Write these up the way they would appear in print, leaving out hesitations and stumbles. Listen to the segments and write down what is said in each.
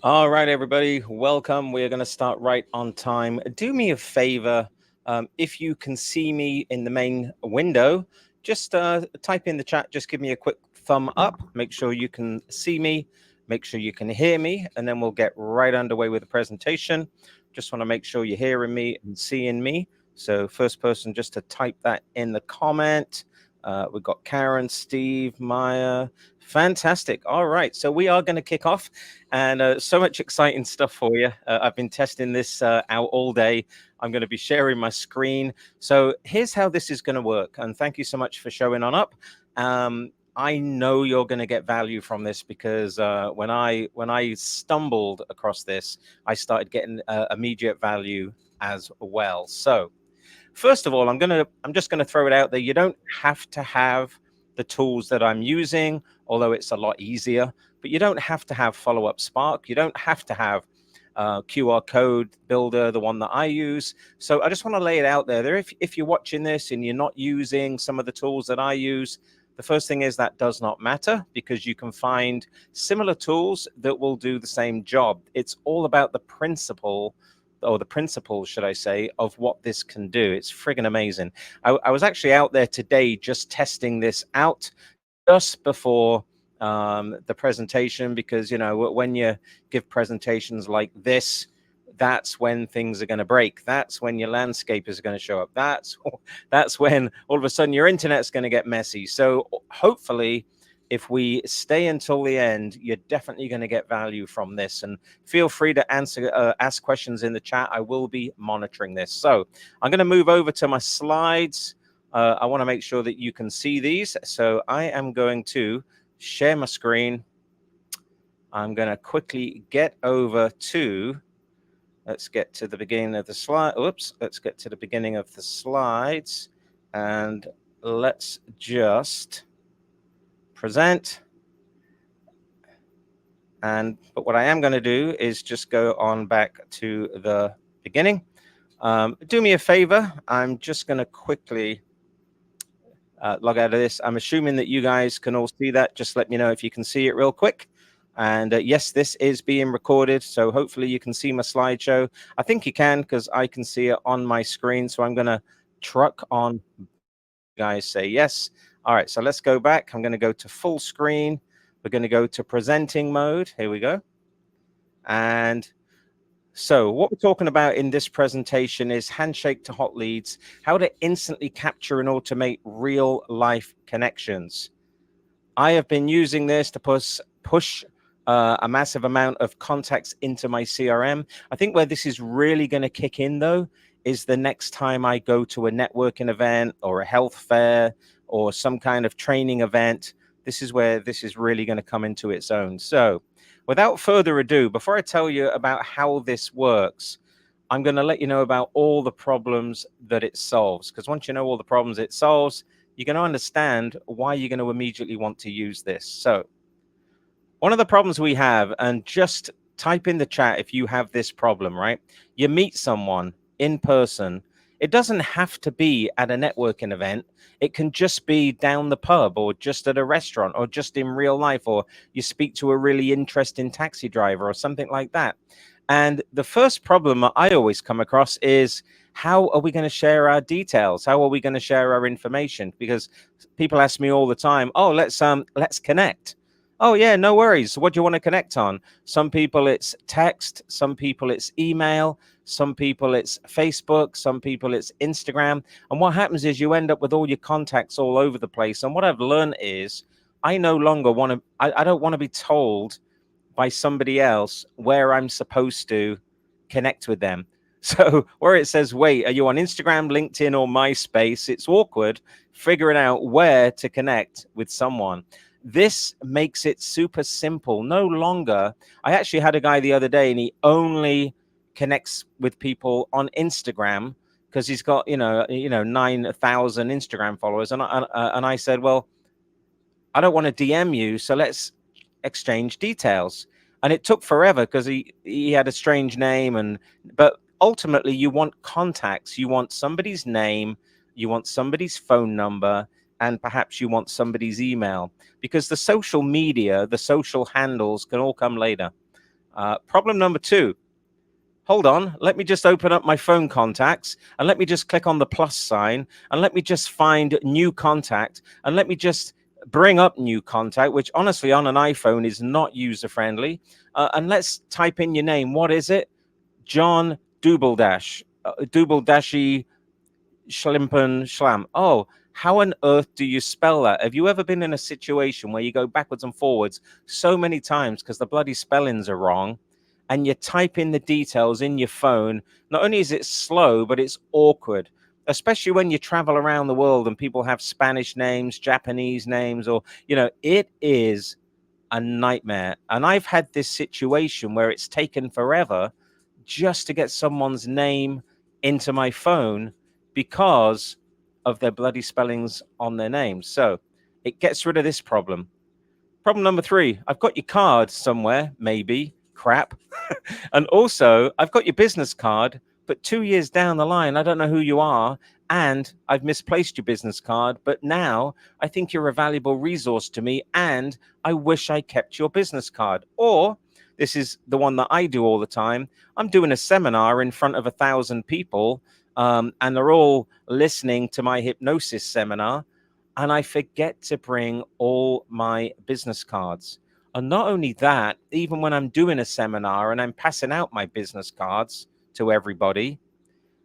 All right, everybody, welcome. We're going to start right on time. Do me a favor. If you can see me in the main window, just type in the chat. Just give me a quick thumb up. Make sure you can see me. Make sure you can hear me. And then we'll get right underway with the presentation. Just want to make sure you're hearing me and seeing me. So first person just to type that in the comment. We've got Karen, Steve, Maya. Fantastic. All right. So we are going to kick off and so much exciting stuff for you. I've been testing this out all day. I'm going to be sharing my screen. So here's how this is going to work. And thank you so much for showing on up. I know you're going to get value from this because when I stumbled across this, I started getting immediate value as well. So first of all, I'm just gonna throw it out there. You don't have to have the tools that I'm using, although it's a lot easier. But you don't have to have Follow Up Spark. You don't have to have QR code builder, the one that I use. So I just want to lay it out there. If you're watching this and you're not using some of the tools that I use, the first thing is that does not matter because you can find similar tools that will do the same job. It's all about the principle or the principles, should I say, of what this can do. It's friggin' amazing. I was actually out there today just testing this out just before the presentation because, you know, when you give presentations like this, that's when things are going to break. That's when your landscape is going to show up. That's when all of a sudden your internet's going to get messy. So hopefully, if we stay until the end, you're definitely going to get value from this. And feel free to ask questions in the chat. I will be monitoring this. So I'm going to move over to my slides. I want to make sure that you can see these. So I am going to share my screen. I'm going to quickly get over to, let's get to the beginning of the slide. Oops, let's get to the beginning of the slides. And let's just present. But what I am going to do is just go on back to the beginning. Do me a favor. I'm just going to quickly log out of this. I'm assuming that you guys can all see that. Just let me know if you can see it real quick. And yes, this is being recorded. So hopefully you can see my slideshow. I think you can because I can see it on my screen. So I'm going to truck on. Guys say yes. All right, so let's go back. I'm going to go to full screen. We're going to go to presenting mode. Here we go. And so what we're talking about in this presentation is Handshake to hot leads, how to instantly capture and automate real life connections. I have been using this to push a massive amount of contacts into my CRM. I think where this is really going to kick in, though, is the next time I go to a networking event or a health fair or some kind of training event. This is where this is really going to come into its own. So without further ado, before I tell you about how this works, I'm going to let you know about all the problems that it solves. Because once you know all the problems it solves, you're going to understand why you're going to immediately want to use this. So one of the problems we have, and just type in the chat if you have this problem, right? You meet someone in person. It doesn't have to be at a networking event. It can just be down the pub or just at a restaurant or just in real life, or you speak to a really interesting taxi driver or something like that. And the first problem I always come across is, how are we going to share our details? How are we going to share our information? Because people ask me all the time, oh, let's connect. Oh yeah, no worries. What do you want to connect on? Some people it's text, some people it's email, some people it's Facebook, some people it's Instagram. And what happens is you end up with all your contacts all over the place. And what I've learned is I no longer want to, I don't want to be told by somebody else where I'm supposed to connect with them. So where it says, wait, are you on Instagram, LinkedIn, or MySpace? It's awkward figuring out where to connect with someone. This makes it super simple. No longer, I actually had a guy the other day and he only connects with people on Instagram because he's got, 9,000 Instagram followers. And I said, well, I don't want to DM you, so let's exchange details. And it took forever because he had a strange name, but ultimately you want contacts. You want somebody's name, you want somebody's phone number, and perhaps you want somebody's email, because the social media, the social handles can all come later. Problem number 2. Hold on, let me just open up my phone contacts and let me just click on the plus sign and let me just find new contact and let me just bring up new contact, which honestly on an iPhone is not user friendly. And let's type in your name. What is it? John Doubledash, Doubledashy Schlimpen Schlam. Oh, how on earth do you spell that? Have you ever been in a situation where you go backwards and forwards so many times because the bloody spellings are wrong? And you type in the details in your phone, not only is it slow, but it's awkward, especially when you travel around the world and people have Spanish names, Japanese names, or, it is a nightmare. And I've had this situation where it's taken forever just to get someone's name into my phone because of their bloody spellings on their names. So it gets rid of this problem. Problem number 3, I've got your card somewhere, maybe, crap. And also, I've got your business card, but 2 years down the line, I don't know who you are, and I've misplaced your business card, but now I think you're a valuable resource to me, and I wish I kept your business card. Or, this is the one that I do all the time, I'm doing a seminar in front of 1,000 people, and they're all listening to my hypnosis seminar, and I forget to bring all my business cards. And not only that, even when I'm doing a seminar and I'm passing out my business cards to everybody,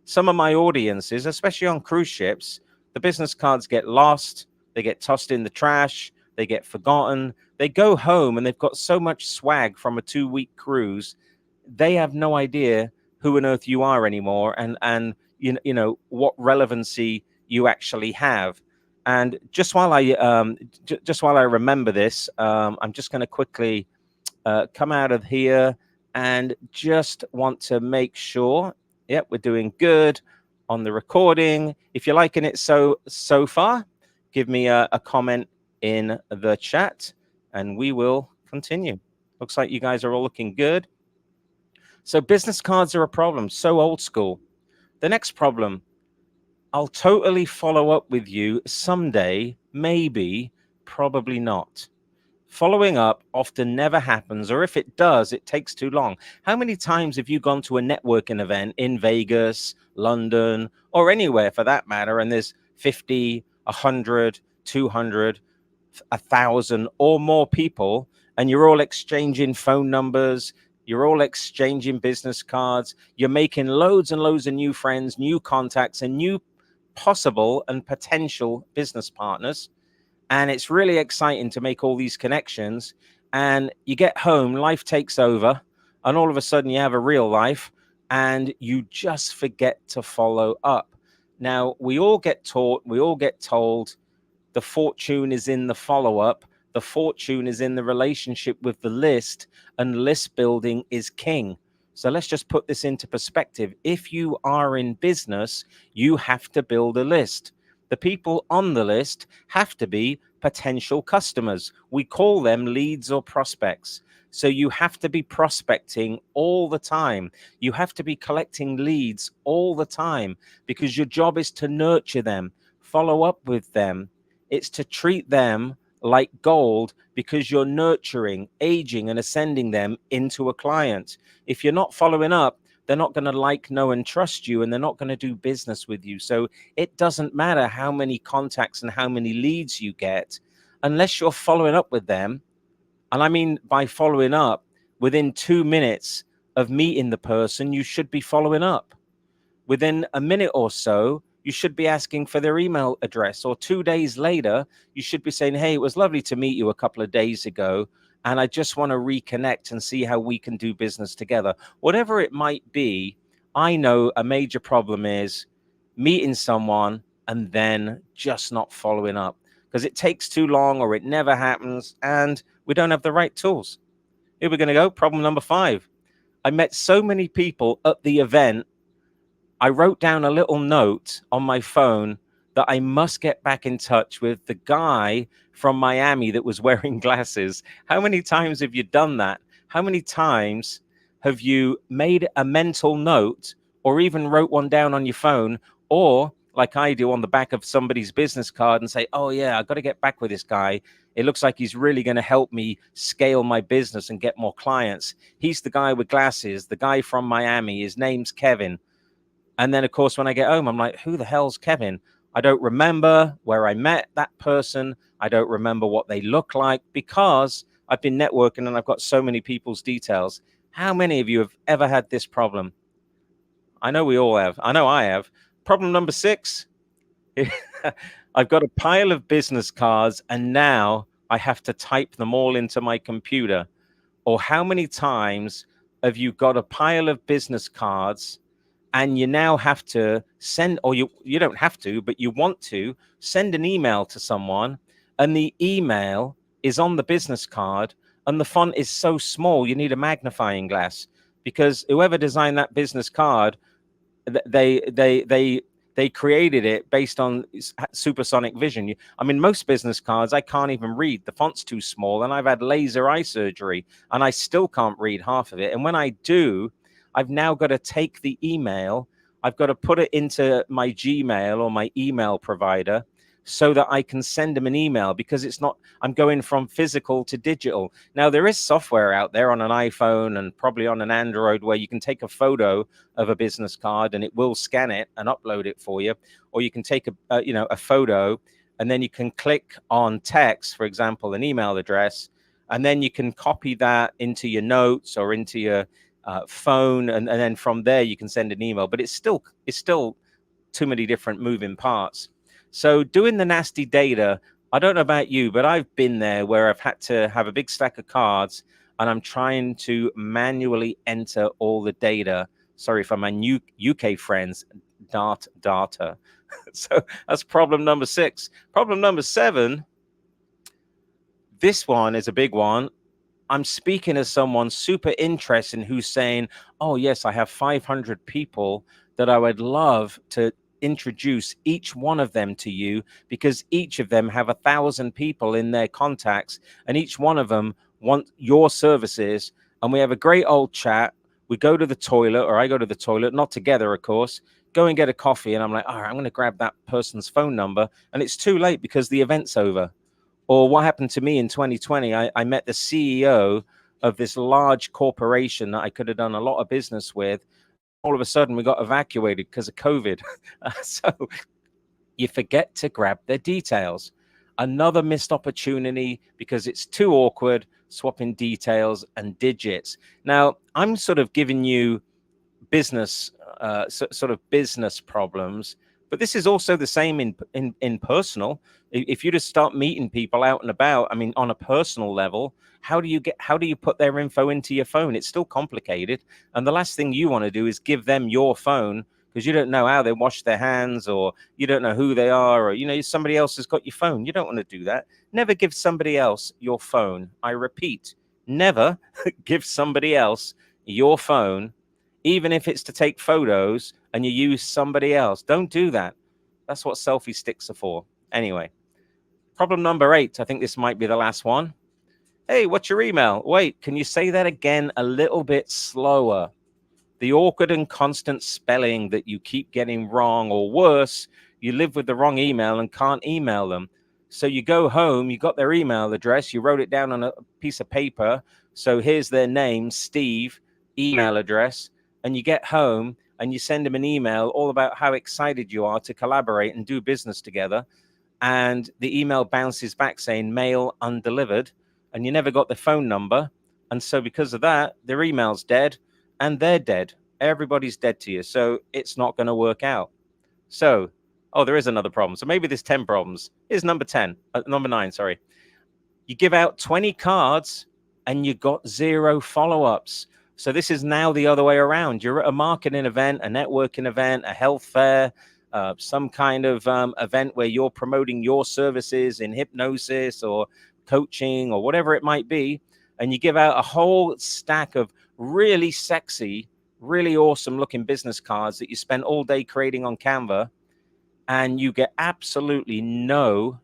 some of my audiences, especially on cruise ships, the business cards get lost, they get tossed in the trash, they get forgotten, they go home and they've got so much swag from a 2-week cruise, they have no idea who on earth you are anymore, and what relevancy you actually have. And just while I remember this, I'm just going to quickly come out of here and just want to make sure, yep, we're doing good on the recording. If you're liking it so far, give me a comment in the chat and we will continue. Looks like you guys are all looking good. So business cards are a problem, so old school. The next problem, I'll totally follow up with you someday, maybe, probably not. Following up often never happens, or if it does, it takes too long. How many times have you gone to a networking event in Vegas, London, or anywhere for that matter, and there's 50, 100, 200, 1,000 or more people, and you're all exchanging phone numbers, you're all exchanging business cards, you're making loads and loads of new friends, new contacts, and new possible and potential business partners. And it's really exciting to make all these connections. And you get home, life takes over, and all of a sudden you have a real life and you just forget to follow up. Now, we all get taught, we all get told the fortune is in the follow-up, the fortune is in the relationship with the list, and list building is king. So let's just put this into perspective. If you are in business, you have to build a list. The people on the list have to be potential customers. We call them leads or prospects. So you have to be prospecting all the time. You have to be collecting leads all the time because your job is to nurture them, follow up with them. It's to treat them like gold because you're nurturing, aging, and ascending them into a client. If you're not following up, they're not going to like, know, and trust you, and they're not going to do business with you. So it doesn't matter how many contacts and how many leads you get, unless you're following up with them. And I mean, by following up, within 2 minutes of meeting the person, you should be following up. Within a minute or so, you should be asking for their email address, or 2 days later, you should be saying, hey, it was lovely to meet you a couple of days ago, and I just want to reconnect and see how we can do business together. Whatever it might be, I know a major problem is meeting someone and then just not following up because it takes too long or it never happens and we don't have the right tools. Here we're going to go. Problem number 5. I met so many people at the event. I wrote down a little note on my phone that I must get back in touch with the guy from Miami that was wearing glasses. How many times have you done that? How many times have you made a mental note or even wrote one down on your phone, or like I do on the back of somebody's business card and say, oh yeah, I've got to get back with this guy. It looks like he's really going to help me scale my business and get more clients. He's the guy with glasses, the guy from Miami. His name's Kevin. And then, of course, when I get home, I'm like, who the hell's Kevin? I don't remember where I met that person. I don't remember what they look like because I've been networking and I've got so many people's details. How many of you have ever had this problem? I know we all have. I know I have. Problem number 6. I've got a pile of business cards and now I have to type them all into my computer. Or how many times have you got a pile of business cards and you now have to send, or you don't have to, but you want to send an email to someone, and the email is on the business card and the font is so small you need a magnifying glass, because whoever designed that business card, they created it based on supersonic vision. I mean, most business cards I can't even read. The font's too small, and I've had laser eye surgery and I still can't read half of it. And when I do, I've now got to take the email, I've got to put it into my Gmail or my email provider so that I can send them an email, because it's not, I'm going from physical to digital. Now, there is software out there on an iPhone and probably on an Android where you can take a photo of a business card and it will scan it and upload it for you. Or you can take a photo and then you can click on text, for example, an email address, and then you can copy that into your notes or into your phone, and then from there you can send an email. But it's still too many different moving parts. So doing the nasty data, I don't know about you, but I've been there where I've had to have a big stack of cards and I'm trying to manually enter all the data. Sorry for my new UK friends, data. So that's problem number 6. Problem number 7, this one is a big one. I'm speaking as someone super interested who's saying, oh, yes, I have 500 people that I would love to introduce each one of them to you, because each of them have 1,000 people in their contacts and each one of them want your services. And we have a great old chat. We go to the toilet, or I go to the toilet, not together, of course, go and get a coffee. And I'm like, all right, I'm going to grab that person's phone number. And it's too late because the event's over. Or what happened to me in 2020, I met the CEO of this large corporation that I could have done a lot of business with. All of a sudden, we got evacuated because of COVID. So you forget to grab their details. Another missed opportunity because it's too awkward swapping details and digits. Now, I'm sort of giving you business, sort of business problems, but this is also the same in personal. If you just start meeting people out and about, I mean, on a personal level, how do you put their info into your phone? It's still complicated. And the last thing you want to do is give them your phone, because you don't know how they wash their hands, or you don't know who they are, or, somebody else has got your phone. You don't want to do that. Never give somebody else your phone. I repeat, never give somebody else your phone, even if it's to take photos and you use somebody else. Don't do that. That's what selfie sticks are for. Anyway, problem number 8. I think this might be the last one. Hey, what's your email? Wait, can you say that again a little bit slower? The awkward and constant spelling that you keep getting wrong, or worse, you live with the wrong email and can't email them. So you go home, you got their email address, you wrote it down on a piece of paper. So here's their name, Steve, email address, and you get home and you send them an email all about how excited you are to collaborate and do business together. And the email bounces back saying mail undelivered, and you never got the phone number. And so because of that, their email's dead and they're dead. Everybody's dead to you. So it's not going to work out. So, oh, there is another problem. So maybe there's 10 problems. Here's number 9, sorry. You give out 20 cards and you got 0 follow-ups. So this is now the other way around. You're at a marketing event, a networking event, a health fair, some kind of event where you're promoting your services in hypnosis or coaching or whatever it might be. And you give out a whole stack of really sexy, really awesome looking business cards that you spend all day creating on Canva. And you get absolutely no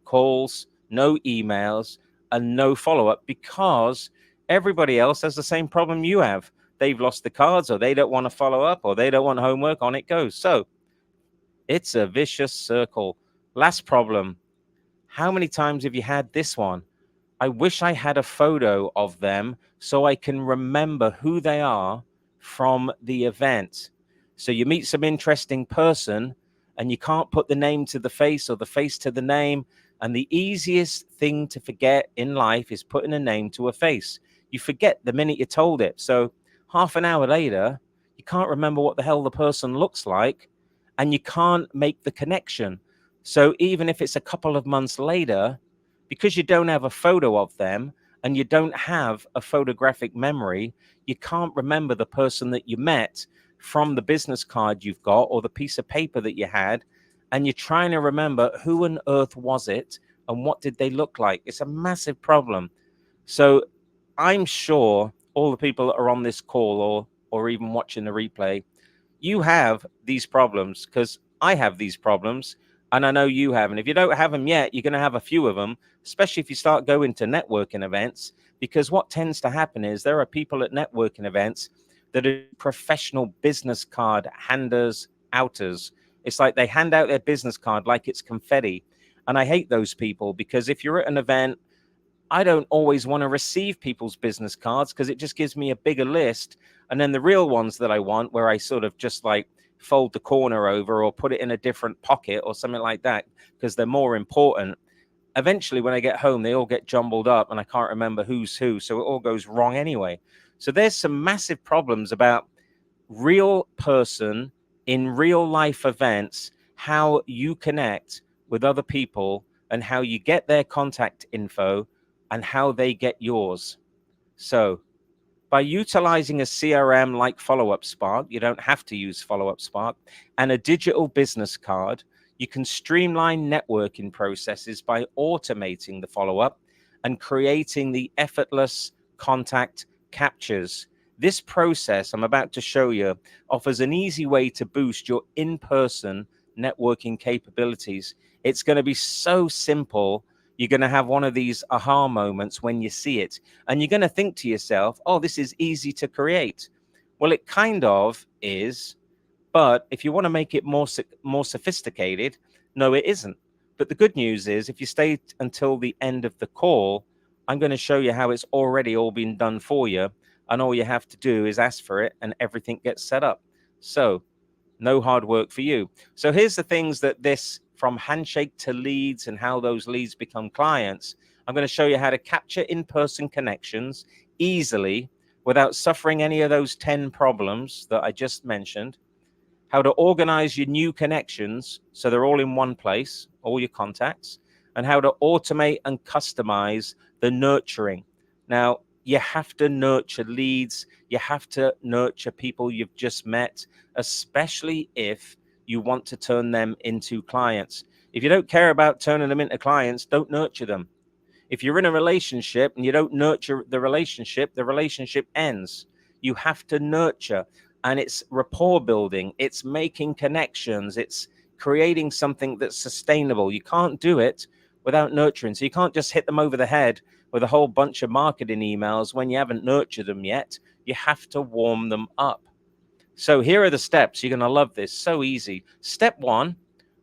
calls, no emails, and no follow-up, because everybody else has the same problem you have. They've lost the cards, or they don't want to follow up, or they don't want homework. On it goes. So it's a vicious circle. Last problem. How many times have you had this one? I wish I had a photo of them so I can remember who they are from the event. So you meet some interesting person and you can't put the name to the face or the face to the name. And the easiest thing to forget in life is putting a name to a face. You forget the minute you told it. So half an hour later, you can't remember what the hell the person looks like and you can't make the connection. So even if it's a couple of months later, because you don't have a photo of them and you don't have a photographic memory, you can't remember the person that you met from the business card you've got or the piece of paper that you had. And you're trying to remember who on earth was it and what did they look like. It's a massive problem. So I'm sure all the people that are on this call or even watching the replay, you have these problems because I have these problems and I know you have. And if you don't have them yet, you're going to have a few of them, especially if you start going to networking events, because what tends to happen is there are people at networking events that are professional business card handers, outers. It's like they hand out their business card like it's confetti. And I hate those people because if you're at an event, I don't always want to receive people's business cards because it just gives me a bigger list. And then the real ones that I want, where I sort of just like fold the corner over or put it in a different pocket or something like that, because they're more important. Eventually, when I get home, they all get jumbled up and I can't remember who's who. So it all goes wrong anyway. So there's some massive problems about real person in real life events, how you connect with other people and how you get their contact info and how they get yours. So by utilizing a CRM like Follow Up Spark, you don't have to use Follow Up Spark, and a digital business card, you can streamline networking processes by automating the follow up and creating the effortless contact captures. This process I'm about to show you offers an easy way to boost your in-person networking capabilities. It's going to be so simple. You're going to have one of these aha moments when you see it. And you're going to think to yourself, oh, this is easy to create. Well, it kind of is. But if you want to make it more sophisticated, no, it isn't. But the good news is if you stay until the end of the call, I'm going to show you how it's already all been done for you. And all you have to do is ask for it and everything gets set up. So no hard work for you. So here's the things that this, from Handshake to leads and how those leads become clients. I'm going to show you how to capture in-person connections easily without suffering any of those 10 problems that I just mentioned. How to organize your new connections so they're all in one place, all your contacts, and how to automate and customize the nurturing. Now, you have to nurture leads. You have to nurture people you've just met, especially if you want to turn them into clients. If you don't care about turning them into clients, don't nurture them. If you're in a relationship and you don't nurture the relationship ends. You have to nurture, and it's rapport building, it's making connections, it's creating something that's sustainable. You can't do it without nurturing. So you can't just hit them over the head with a whole bunch of marketing emails when you haven't nurtured them yet. You have to warm them up. So here are the steps. You're going to love this. So easy. Step one,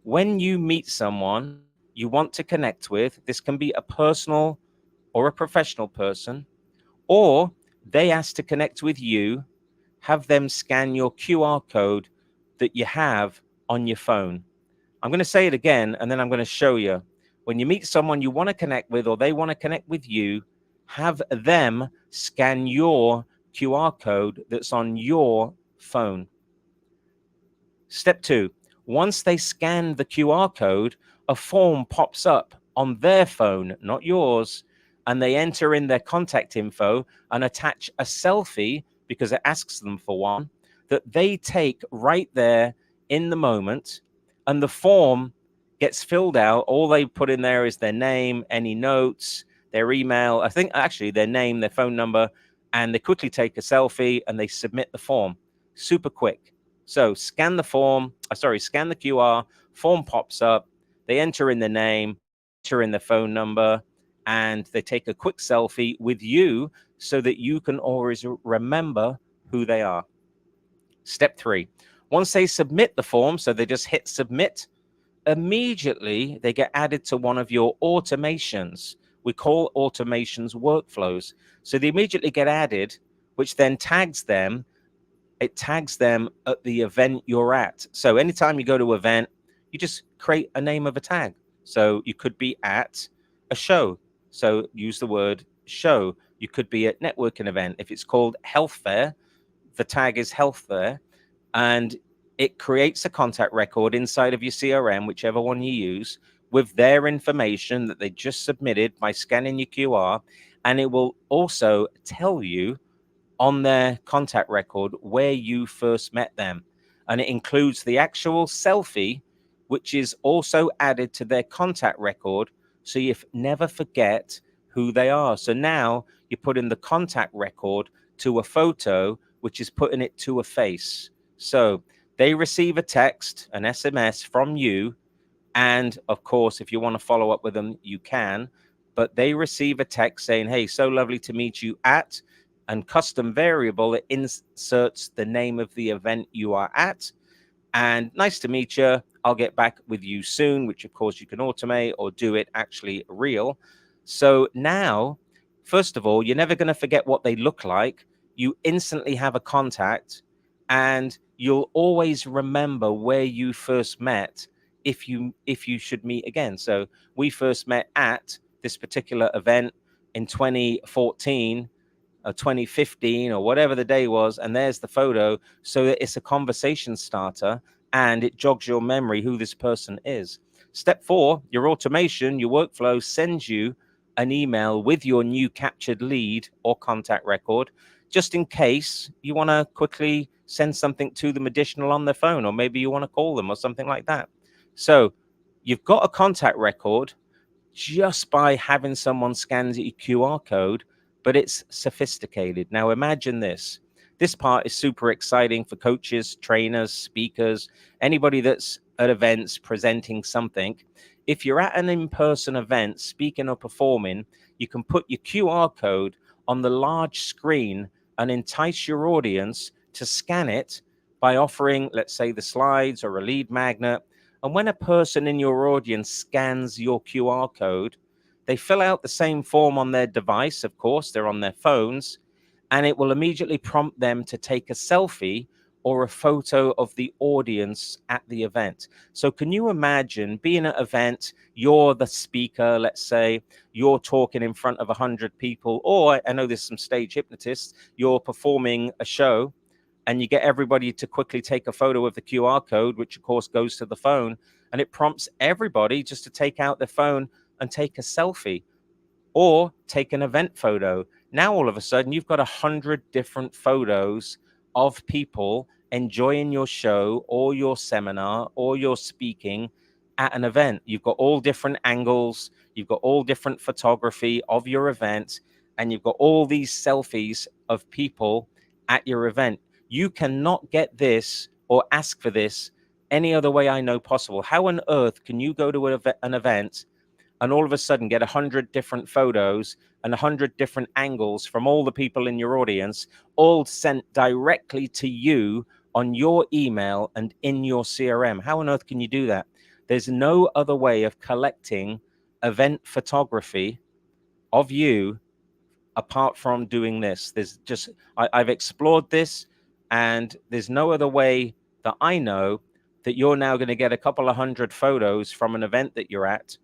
when you meet someone you want to connect with, this can be a personal or a professional person, or they ask to connect with you, have them scan your QR code that you have on your phone. I'm going to say it again, and then I'm going to show you. When you meet someone you want to connect with or they want to connect with you, have them scan your QR code that's on your phone. Step two, once they scan the QR code, a form pops up on their phone, not yours, and they enter in their contact info and attach a selfie because it asks them for one that they take right there in the moment. And the form gets filled out. All they put in there is their name, any notes, their email, I think actually their name, their phone number, and they quickly take a selfie and they submit the form. Super quick. So scan the scan the QR, form pops up, they enter in their name, enter in their phone number, and they take a quick selfie with you so that you can always remember who they are. Step three, once they submit the form, so they just hit submit, immediately they get added to one of your automations. We call automations workflows. So they immediately get added, which then tags them. It tags them at the event you're at. So anytime you go to an event, you just create a name of a tag. So you could be at a show. So use the word show. You could be at networking event. If it's called health fair, the tag is health fair, and it creates a contact record inside of your CRM, whichever one you use, with their information that they just submitted by scanning your QR. And it will also tell you on their contact record where you first met them. And it includes the actual selfie, which is also added to their contact record. So you never forget who they are. So now you put in the contact record to a photo, which is putting it to a face. So they receive a text, an SMS from you. And of course, if you want to follow up with them, you can. But they receive a text saying, hey, so lovely to meet you at, and custom variable, it inserts the name of the event you are at. And nice to meet you. I'll get back with you soon, which of course you can automate or do it actually real. So now, first of all, you're never going to forget what they look like. You instantly have a contact, and you'll always remember where you first met if you should meet again. So we first met at this particular event in 2014 or 2015 or whatever the day was, and there's the photo, so that it's a conversation starter and it jogs your memory who this person is. Step 4, your automation, your workflow sends you an email with your new captured lead or contact record, just in case you want to quickly send something to them additional on their phone, or maybe you want to call them or something like that. So you've got a contact record just by having someone scan your QR code, but it's sophisticated. Now imagine this. This part is super exciting for coaches, trainers, speakers, anybody that's at events presenting something. If you're at an in-person event speaking or performing, you can put your QR code on the large screen and entice your audience to scan it by offering, let's say, the slides or a lead magnet. And when a person in your audience scans your QR code, they fill out the same form on their device. Of course, they're on their phones, and it will immediately prompt them to take a selfie or a photo of the audience at the event. So can you imagine being at an event, you're the speaker, let's say, you're talking in front of 100 people, or I know there's some stage hypnotists, you're performing a show, and you get everybody to quickly take a photo of the QR code, which of course goes to the phone, and it prompts everybody just to take out their phone and take a selfie or take an event photo. Now, all of a sudden, you've got 100 different photos of people enjoying your show or your seminar or your speaking at an event. You've got all different angles, you've got all different photography of your event, and you've got all these selfies of people at your event. You cannot get this or ask for this any other way I know possible. How on earth can you go to an event and all of a sudden get 100 different photos and 100 different angles from all the people in your audience, all sent directly to you on your email and in your CRM? How on earth can you do that? There's no other way of collecting event photography of you apart from doing this. There's just, I've explored this, and there's no other way that I know that you're now going to get a couple of 100 photos from an event that you're at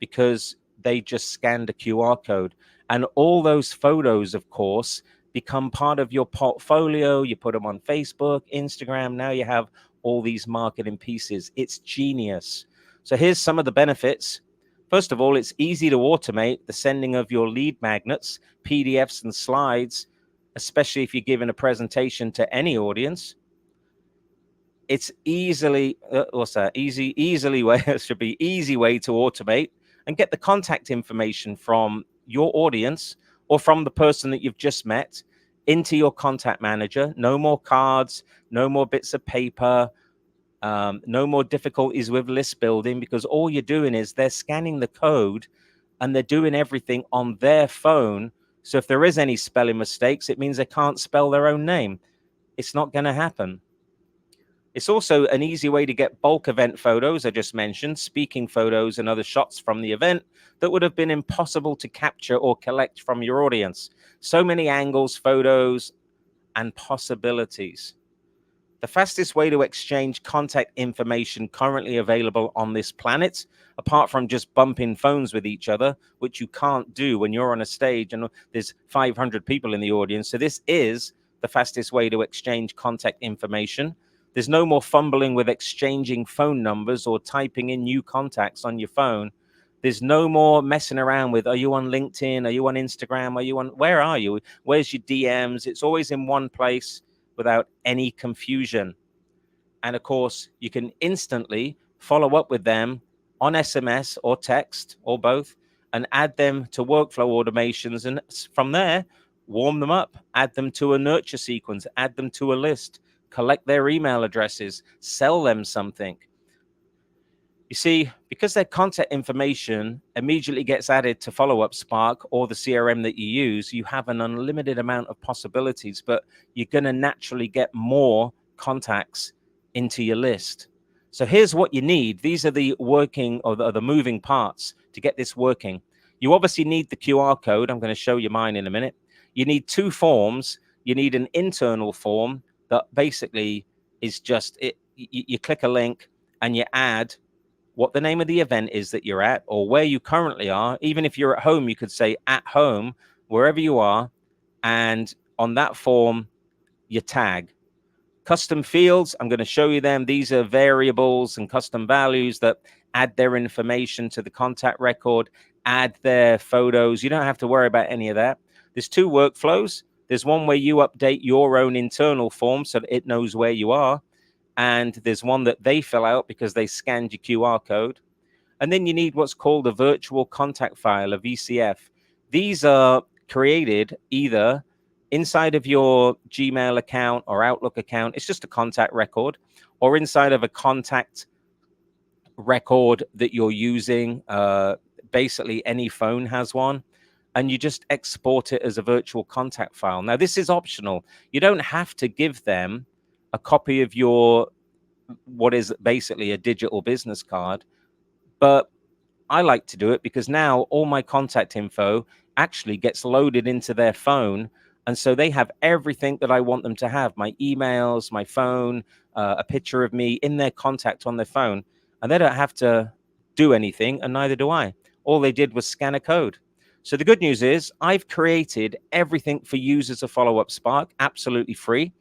because they just scanned a QR code. And all those photos, of course, become part of your portfolio. You put them on Facebook, Instagram. Now you have all these marketing pieces. It's genius. So here's some of the benefits. First of all, it's easy to automate the sending of your lead magnets, PDFs, and slides, especially if you're giving a presentation to any audience. It's easily, what's that? Easily way, it should be easy way to automate and get the contact information from your audience or from the person that you've just met into your contact manager. No more cards, no more bits of paper, no more difficulties with list building, because all you're doing is they're scanning the code and they're doing everything on their phone. So if there is any spelling mistakes, it means they can't spell their own name. It's not going to happen. It's also an easy way to get bulk event photos, I just mentioned, speaking photos and other shots from the event that would have been impossible to capture or collect from your audience. So many angles, photos, and possibilities. The fastest way to exchange contact information currently available on this planet, apart from just bumping phones with each other, which you can't do when you're on a stage and there's 500 people in the audience. So this is the fastest way to exchange contact information. There's no more fumbling with exchanging phone numbers or typing in new contacts on your phone. There's no more messing around with, are you on LinkedIn? Are you on Instagram? Are you on, where are you? Where's your DMs? It's always in one place without any confusion. And of course, you can instantly follow up with them on SMS or text or both and add them to workflow automations. And from there, warm them up, add them to a nurture sequence, add them to a list, collect their email addresses, sell them something. You see, because their contact information immediately gets added to follow-up Spark or the CRM that you use, you have an unlimited amount of possibilities, but you're going to naturally get more contacts into your list. So here's what you need. These are the working or the moving parts to get this working. You obviously need the QR code. I'm going to show you mine in a minute. You need two forms. You need an internal form that basically is just it. You click a link and you add what the name of the event is that you're at or where you currently are. Even if you're at home, you could say at home, wherever you are. And on that form, you tag. Custom fields, I'm going to show you them. These are variables and custom values that add their information to the contact record, add their photos. You don't have to worry about any of that. There's two workflows. There's one where you update your own internal form so that it knows where you are. And there's one that they fill out because they scanned your QR code. And then you need what's called a virtual contact file, a VCF. These are created either inside of your Gmail account or Outlook account. It's just a contact record, or inside of a contact record that you're using. Basically, any phone has one. And you just export it as a virtual contact file. Now, this is optional. You don't have to give them a copy of your what is basically a digital business card, but I like to do it because now all my contact info actually gets loaded into their phone. And so they have everything that I want them to have, my emails, my phone, a picture of me in their contact on their phone. And they don't have to do anything, and neither do I. All they did was scan a code. So the good news is I've created everything for users of Follow Up Spark, absolutely free.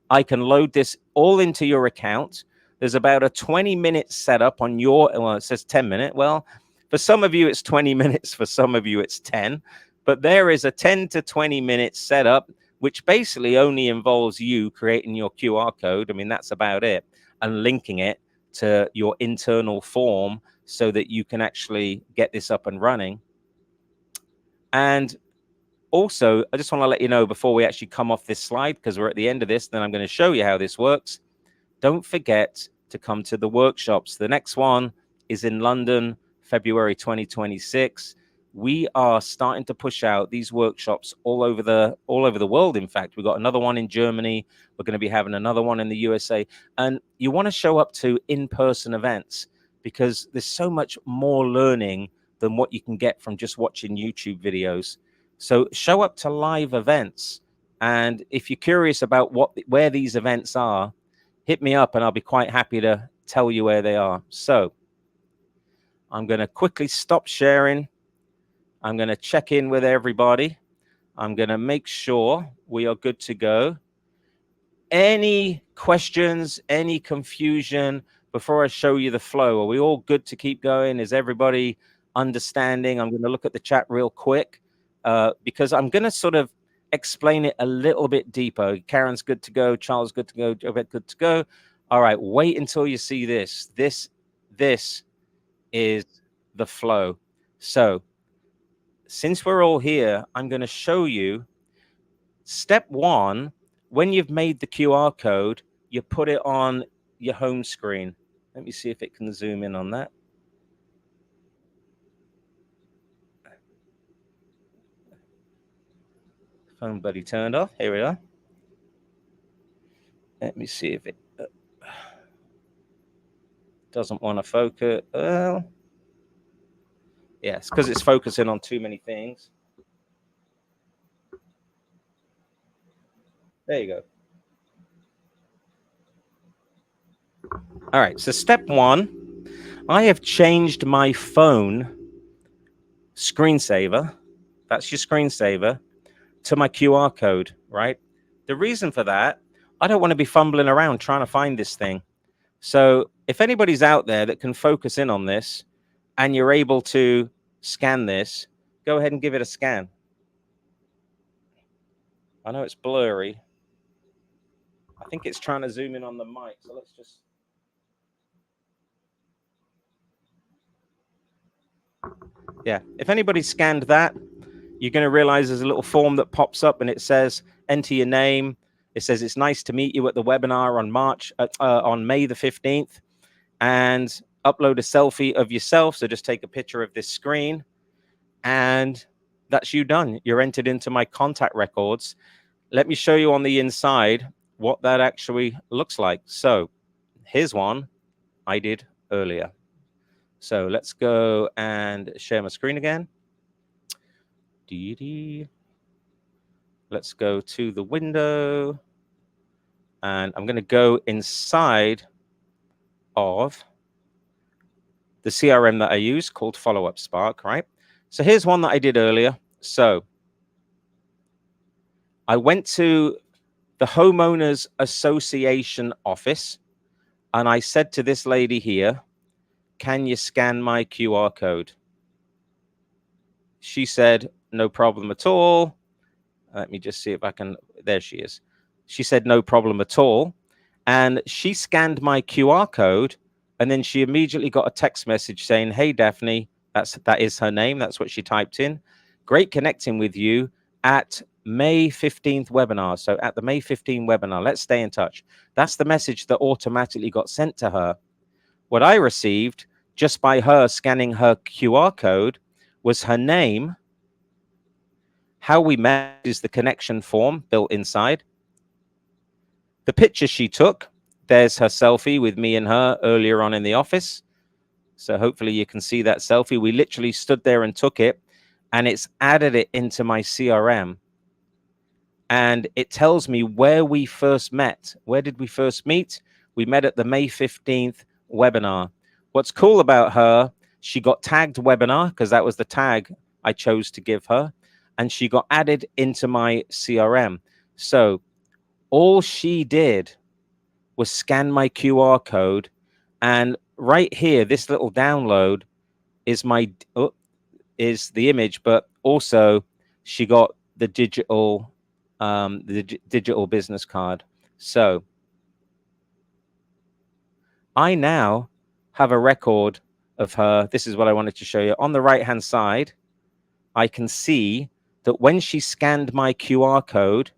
I can load this all into your account. There's about a 20-minute setup on your, well, it says 10-minute. Well, for some of you, it's 20 minutes. For some of you, it's 10. But there is a 10 to 20-minute setup, which basically only involves you creating your QR code. I mean, that's about it. And linking it to your internal form so that you can actually get this up and running. And also, I just want to let you know before we actually come off this slide, because we're at the end of this, then I'm going to show you how this works. Don't forget to come to the workshops. The next one is in London, February 2026. We are starting to push out these workshops all over the world. In fact, we've got another one in Germany. We're going to be having another one in the USA. And you want to show up to in-person events because there's so much more learning than what you can get from just watching YouTube videos. So show up to live events. And if you're curious about where these events are, hit me up and I'll be quite happy to tell you where they are. So I'm going to quickly stop sharing. I'm going to check in with everybody. I'm going to make sure we are good to go. Any questions, any confusion before I show you the flow? Are we all good to keep going? Is everybody understanding? I'm going to look at the chat real quick because I'm going to sort of explain it a little bit deeper. Karen's good to go. Charles good to go. Jovette good to go. All right, wait until you see this. This is the flow. So since we're all here, I'm going to show you step one. When you've made the QR code, you put it on your home screen. Let me see if it can zoom in on that. Phone buddy turned off. Here we are. Let me see if it... doesn't want to focus. Yes, because it's focusing on too many things. There you go. All right, so step one, I have changed my phone screensaver. That's your screensaver to my QR code, right? The reason for that, I don't want to be fumbling around trying to find this thing. So if anybody's out there that can focus in on this and you're able to scan this, go ahead and give it a scan. I know it's blurry. I think it's trying to zoom in on the mic. So let's just. Yeah, if anybody scanned that, you're going to realize there's a little form that pops up and it says, enter your name. It says, it's nice to meet you at the webinar on May the 15th, and upload a selfie of yourself. So just take a picture of this screen and that's you done. You're entered into my contact records. Let me show you on the inside what that actually looks like. So here's one I did earlier. So let's go and share my screen again. Let's go to the window. And I'm going to go inside of the CRM that I use called Follow Up Spark, right? So here's one that I did earlier. So I went to the Homeowners Association office and I said to this lady here, can you scan my QR code? She said, no problem at all. Let me just see if I can. There she is. She said, no problem at all. And she scanned my QR code. And then she immediately got a text message saying, hey, Daphne, that is her name. That's what she typed in. Great connecting with you at May 15th webinar. So at the May 15th webinar, let's stay in touch. That's the message that automatically got sent to her. What I received just by her scanning her QR code was her name. How we met is the connection form built inside. The picture she took, there's her selfie with me and her earlier on in the office. So hopefully you can see that selfie. We literally stood there and took it, and it's added it into my CRM. And it tells me where we first met. Where did we first meet? We met at the May 15th webinar. What's cool about her, she got tagged webinar because that was the tag I chose to give her. And she got added into my CRM. So all she did was scan my QR code. And right here, this little download is is the image, but also she got the digital digital business card. So I now have a record of her. This is what I wanted to show you. On the right hand side, I can see that when she scanned my QR code,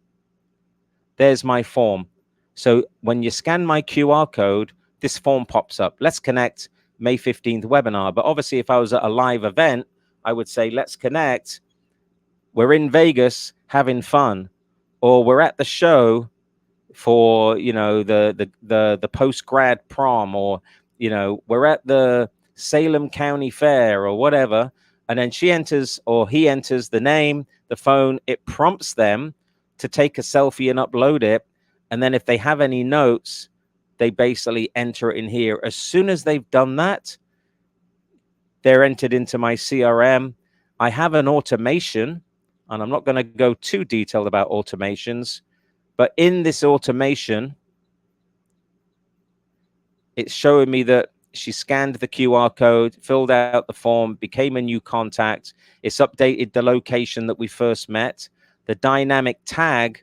there's my form. So when you scan my QR code, this form pops up. Let's connect May 15th webinar. But obviously, if I was at a live event, I would say, let's connect. We're in Vegas having fun, or we're at the show for, you know, the post-grad prom, or, you know, we're at the Salem County Fair or whatever. And then she enters, or he enters, the name, the phone. It prompts them to take a selfie and upload it. And then if they have any notes, they basically enter it in here. As soon as they've done that, they're entered into my CRM. I have an automation, and I'm not going to go too detailed about automations, but in this automation, it's showing me that she scanned the QR code, filled out the form, became a new contact. It's updated the location that we first met. The dynamic tag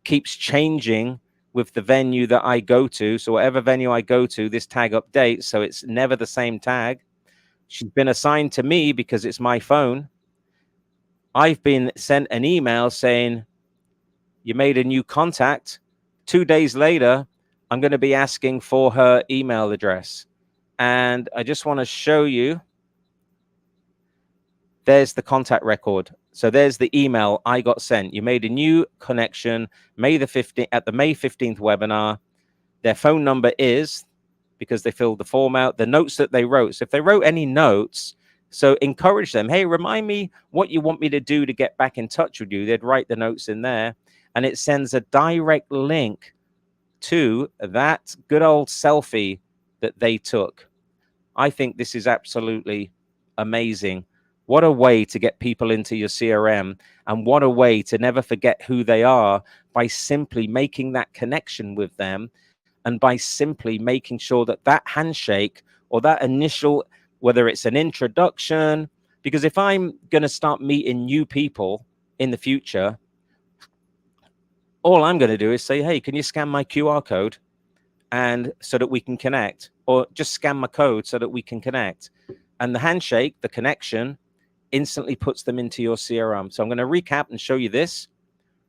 keeps changing with the venue that I go to. So whatever venue I go to, this tag updates. So it's never the same tag. She's been assigned to me because it's my phone. I've been sent an email saying, you made a new contact. 2 days later, I'm going to be asking for her email address. And I just want to show you. There's the contact record. So there's the email I got sent. You made a new connection May the 15th at the May 15th webinar. Their phone number is, because they filled the form out, the notes that they wrote. So if they wrote any notes, so encourage them. Hey, remind me what you want me to do to get back in touch with you. They'd write the notes in there, and it sends a direct link to that good old selfie that they took. I think this is absolutely amazing. What a way to get people into your CRM, and what a way to never forget who they are by simply making that connection with them, and by simply making sure that that handshake or that initial, whether it's an introduction, because if I'm going to start meeting new people in the future, all I'm going to do is say, hey, can you scan my QR code? And so that we can connect, or just scan my code so that we can connect. And the handshake, the connection, instantly puts them into your CRM. So I'm going to recap and show you this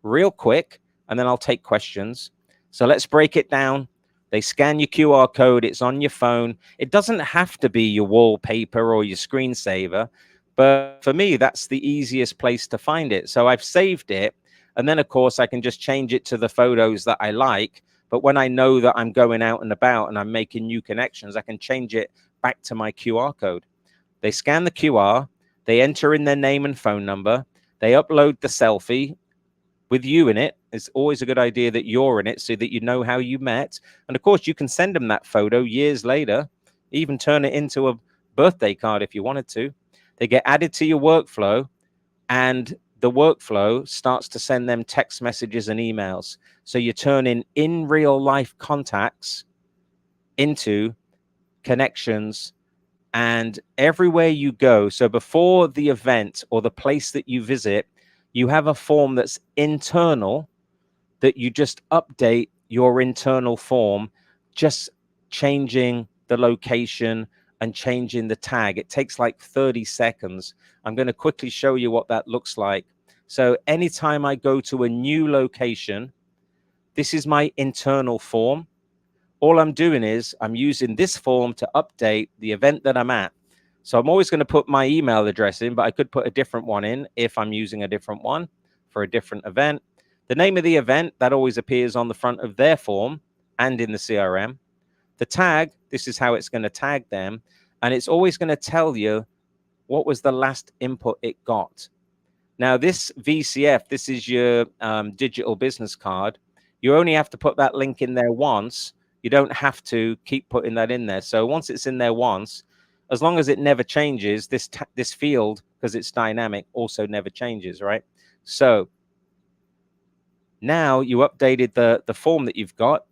real quick, and then I'll take questions. So let's break it down. They scan your QR code. It's on your phone. It doesn't have to be your wallpaper or your screensaver, but for me, that's the easiest place to find it. So I've saved it, and then of course I can just change it to the photos that I like. But when I know that I'm going out and about and I'm making new connections, I can change it back to my QR code. They scan the QR, they enter in their name and phone number, they upload the selfie with you in it. It's always a good idea that you're in it so that you know how you met. And of course, you can send them that photo years later, even turn it into a birthday card if you wanted to. They get added to your workflow, and the workflow starts to send them text messages and emails. So you're turning in real life contacts into connections, and everywhere you go. So before the event or the place that you visit, you have a form that's internal that you just update your internal form, just changing the location and changing the tag. It takes like 30 seconds. I'm going to quickly show you what that looks like. So anytime I go to a new location, this is my internal form. All I'm doing is I'm using this form to update the event that I'm at. So I'm always going to put my email address in, but I could put a different one in if I'm using a different one for a different event. The name of the event, that always appears on the front of their form and in the CRM. The tag, this is how it's going to tag them. And it's always going to tell you what was the last input it got. Now, this VCF, this is your digital business card. You only have to put that link in there once. You don't have to keep putting that in there. So once it's in there once, as long as it never changes, this field, because it's dynamic, also never changes, right? So now you updated the form that you've got.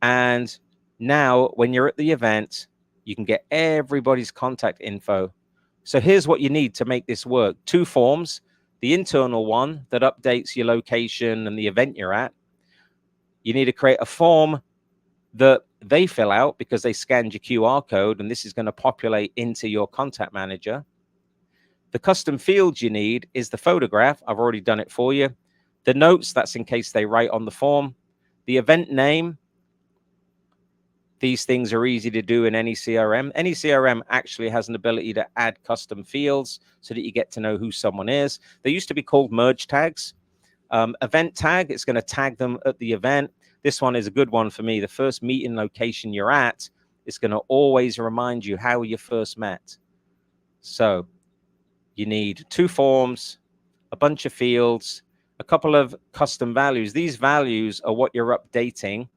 And now when you're at the event, you can get everybody's contact info. So here's what you need to make this work. 2 forms. The internal one that updates your location and the event you're at. You need to create a form that they fill out because they scanned your QR code, and this is going to populate into your contact manager. The custom fields you need is the photograph. I've already done it for you. The notes, that's in case they write on the form. The event name. These things are easy to do in any CRM. Any CRM actually has an ability to add custom fields so that you get to know who someone is. They used to be called merge tags. Event tag, it's going to tag them at the event. This one is a good one for me. The first meeting location you're at, it's going to always remind you how you first met. So you need 2 forms, a bunch of fields, a couple of custom values. These values are what you're updating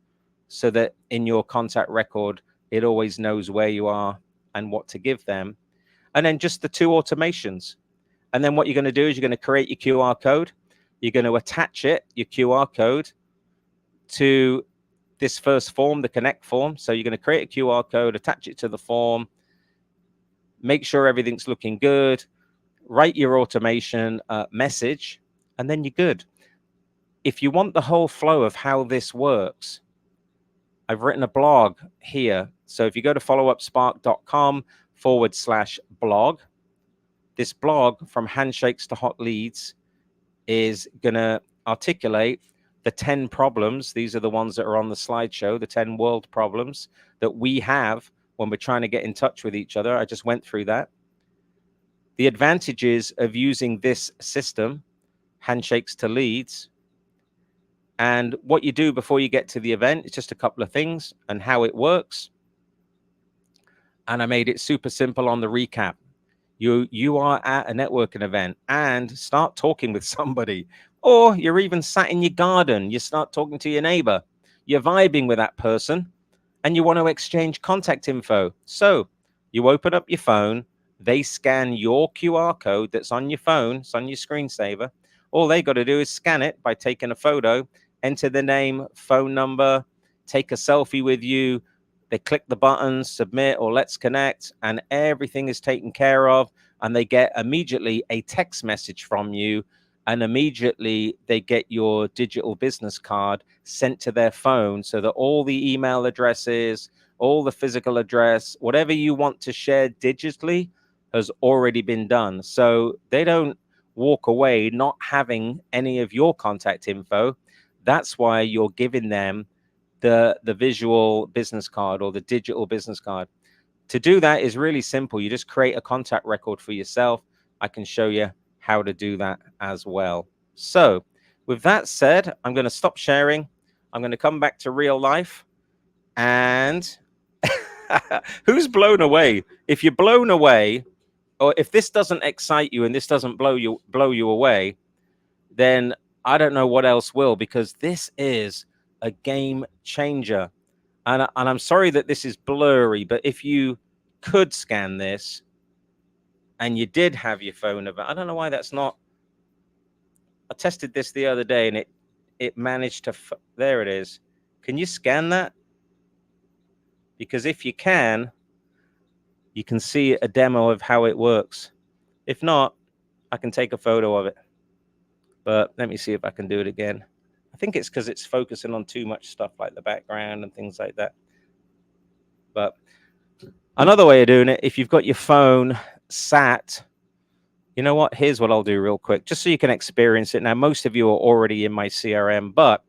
so that in your contact record, it always knows where you are and what to give them. And then just the 2 automations. And then what you're going to do is you're going to create your QR code. You're going to attach it, your QR code, to this first form, the connect form. So you're going to create a QR code, attach it to the form, make sure everything's looking good, write your automation message, and then you're good. If you want the whole flow of how this works, I've written a blog here. So if you go to followupspark.com/blog, this blog from handshakes to hot leads is going to articulate the 10 problems. These are the ones that are on the slideshow, the 10 world problems that we have when we're trying to get in touch with each other. I just went through that. The advantages of using this system, handshakes to leads, and what you do before you get to the event. It's just a couple of things and how it works. And I made it super simple on the recap. You are at a networking event and start talking with somebody, or you're even sat in your garden, you start talking to your neighbor, you're vibing with that person, and you want to exchange contact info. So you open up your phone, they scan your QR code that's on your phone, it's on your screensaver. All they got to do is scan it by taking a photo, enter the name, phone number, take a selfie with you. They click the button, submit or let's connect, and everything is taken care of. And they get immediately a text message from you, and immediately they get your digital business card sent to their phone, so that all the email addresses, all the physical address, whatever you want to share digitally has already been done. So they don't walk away not having any of your contact info. That's why you're giving them the visual business card or the digital business card. To do that is really simple. You just create a contact record for yourself. I can show you how to do that as well. So with that said, I'm going to stop sharing. I'm going to come back to real life. And who's blown away? If you're blown away, or if this doesn't excite you and this doesn't blow you away, then I don't know what else will, because this is a game changer. And I'm sorry that this is blurry, but if you could scan this and you did have your phone about, I don't know why that's not. I tested this the other day and it managed to. There it is. Can you scan that? Because if you can see a demo of how it works. If not, I can take a photo of it. But let me see if I can do it again. I think it's because it's focusing on too much stuff like the background and things like that. But another way of doing it, if you've got your phone sat, you know what? Here's what I'll do real quick, just so you can experience it. Now, most of you are already in my CRM, but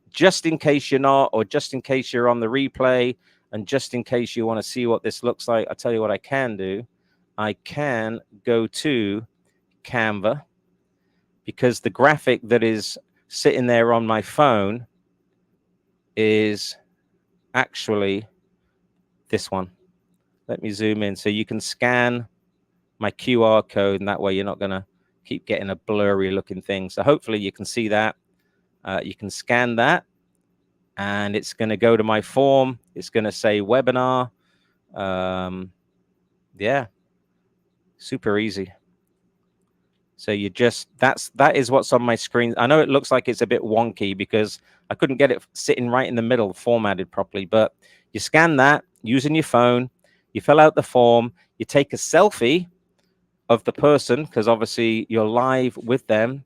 just in case you're not, or just in case you're on the replay, and just in case you want to see what this looks like, I'll tell you what I can do. I can go to Canva, because the graphic that is sitting there on my phone is actually this one. Let me zoom in so you can scan my QR code, and that way you're not going to keep getting a blurry looking thing. So hopefully you can see that. You can scan that, and it's going to go to my form. It's going to say webinar. Yeah, super easy. So you just, that is what's on my screen. I know it looks like it's a bit wonky because I couldn't get it sitting right in the middle formatted properly, but you scan that using your phone, you fill out the form, you take a selfie of the person, because obviously you're live with them.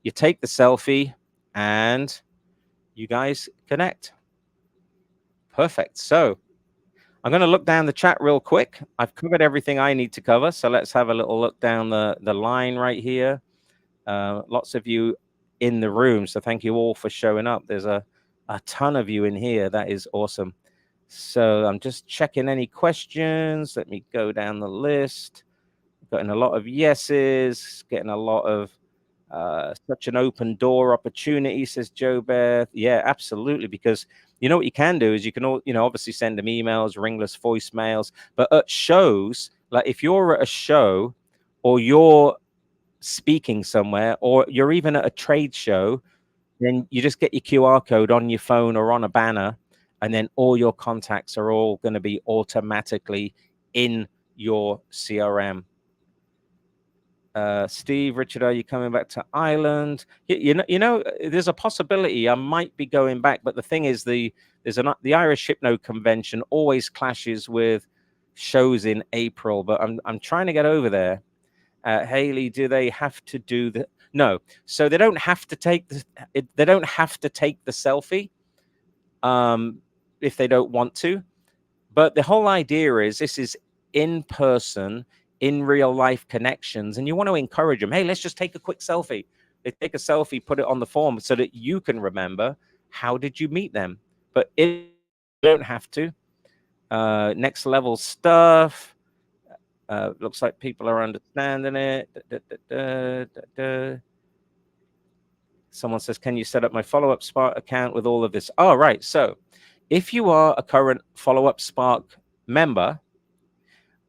You take the selfie and you guys connect. Perfect. So I'm going to look down the chat real quick. I've covered everything I need to cover. So let's have a little look down the line right here. Lots of you in the room. So thank you all for showing up. There's a ton of you in here. That is awesome. So I'm just checking any questions. Let me go down the list. Getting a lot of yeses, getting a lot of such an open door opportunity, says Joe Beth. Yeah, absolutely. Because you know what you can do is you can all, obviously send them emails, ringless voicemails, but at shows, like if you're at a show or you're speaking somewhere or you're even at a trade show, then you just get your QR code on your phone or on a banner, and then all your contacts are all going to be automatically in your CRM. Steve, Richard, are you coming back to Ireland? There's a possibility I might be going back, but the thing is, the Irish Hypno Convention always clashes with shows in April, but I'm trying to get over there. Haley, do they have to do the? No, so they don't have to take the. They don't have to take the selfie, if they don't want to. But the whole idea is this is in person, in real life connections, and you want to encourage them. Hey, let's just take a quick selfie. They take a selfie, put it on the form so that you can remember how did you meet them. But if you don't have to. Next level stuff. Looks like people are understanding it. Someone says, can you set up my follow-up Spark account with all of this? Oh, right. So if you are a current follow-up Spark member,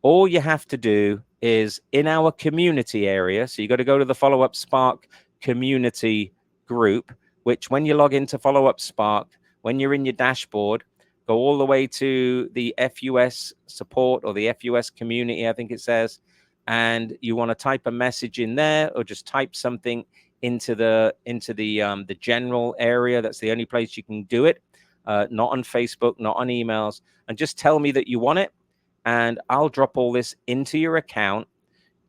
all you have to do is in our community area. So you got to go to the Follow Up Spark community group, which when you log into Follow Up Spark, when you're in your dashboard, go all the way to the FUS support or the FUS community, I think it says, and you want to type a message in there or just type something into the general area. That's the only place you can do it. Not on Facebook, not on emails, and just tell me that you want it. And I'll drop all this into your account